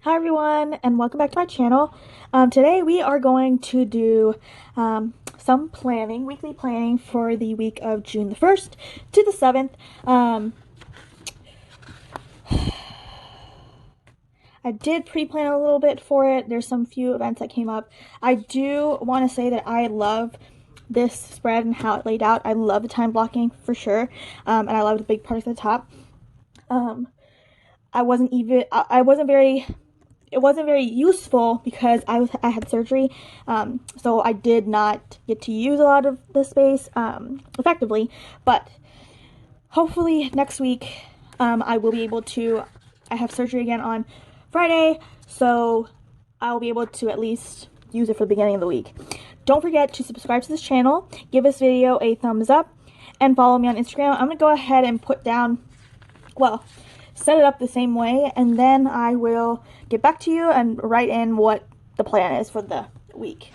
Hi everyone, and welcome back to my channel. Today we are going to do some planning, weekly planning for the week of June the 1st to the 7th. I did pre-plan a little bit for it. There's some few events that came up. I do want to say that I love this spread and how it laid out. I love the time blocking for sure, and I love the big part at the top. It wasn't very useful because I had surgery, so I did not get to use a lot of the space effectively, but hopefully next week I will be able to. I have surgery again on Friday, so I will be able to at least use it for the beginning of the week. Don't forget to subscribe to this channel, give this video a thumbs up, and follow me on Instagram. I'm going to go ahead and set it up the same way, and then I will get back to you and write in what the plan is for the week.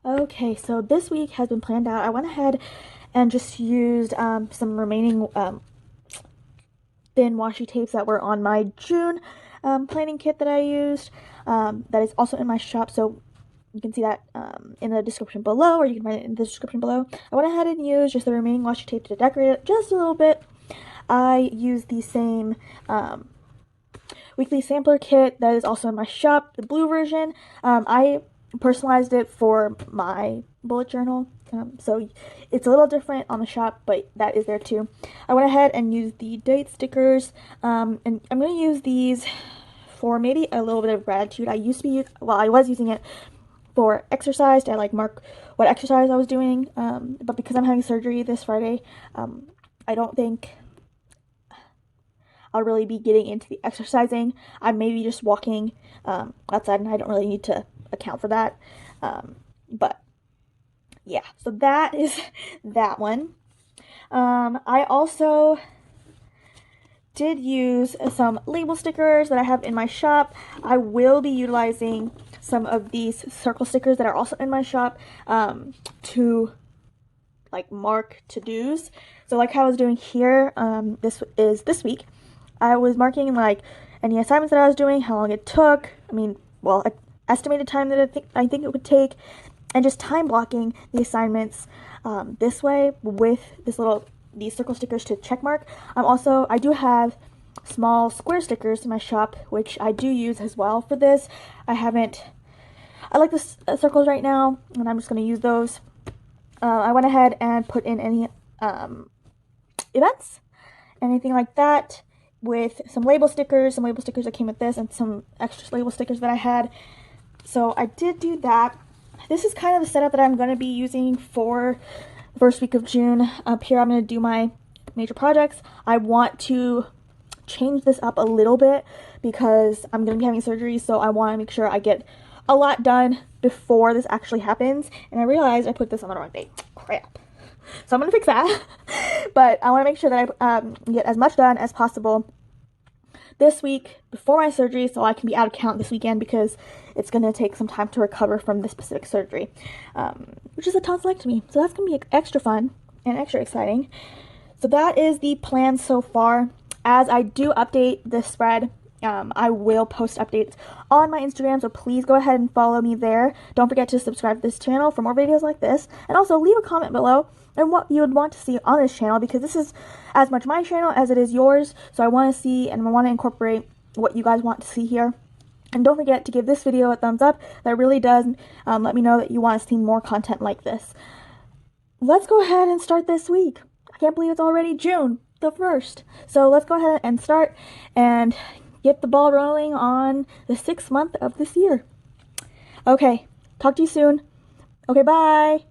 Okay, so this week has been planned out. I went ahead and just used some remaining thin washi tapes that were on my June planning kit that I used. That is also in my shop, so you can see that in the description below, or you can find it in the description below. I went ahead and used just the remaining washi tape to decorate it just a little bit. I used the same weekly sampler kit that is also in my shop, the blue version. I personalized it for my bullet journal, so it's a little different on the shop, but that is there too. I went ahead and used the date stickers, and I'm going to use these for maybe a little bit of gratitude. I was using it for exercise to mark what exercise I was doing, but because I'm having surgery this Friday, I don't think I'll really be getting into the exercising. I'm maybe just walking outside, and I don't really need to account for that, but yeah, so that is that one. I also did use some label stickers that I have in my shop. I will be utilizing some of these circle stickers that are also in my shop to mark to-dos. So how I was doing here, this week, I was marking any assignments that I was doing, how long it took, estimated time that I think it would take, and just time blocking the assignments this way with these circle stickers to check mark. I do have small square stickers in my shop, which I do use as well for this. I like the circles right now, and I'm just going to use those. I went ahead and put in any events, anything like that, with some label stickers that came with this, and some extra label stickers that I had. So I did do that. This is kind of the setup that I'm going to be using for the first week of June. Up here I'm going to do my major projects. I want to change this up a little bit because I'm going to be having surgery, so I want to make sure I get a lot done before this actually happens. And I realized I put this on the wrong date. Crap. So I'm going to fix that. But I want to make sure that I get as much done as possible this week before my surgery, so I can be out of count this weekend, because it's going to take some time to recover from this specific surgery, which is a tonsillectomy. So that's going to be extra fun and extra exciting. So that is the plan so far. As I do update this spread I will post updates on my Instagram, so please go ahead and follow me there. Don't forget to subscribe to this channel for more videos like this, and also leave a comment below and what you would want to see on this channel, because this is as much my channel as it is yours, so I want to see and I want to incorporate what you guys want to see here. And don't forget to give this video a thumbs up. That really does let me know that you want to see more content like this. Let's go ahead and start this week. I can't believe it's already June the 1st. So let's go ahead and start and get the ball rolling on the 6th month of this year. Okay, talk to you soon. Okay, bye.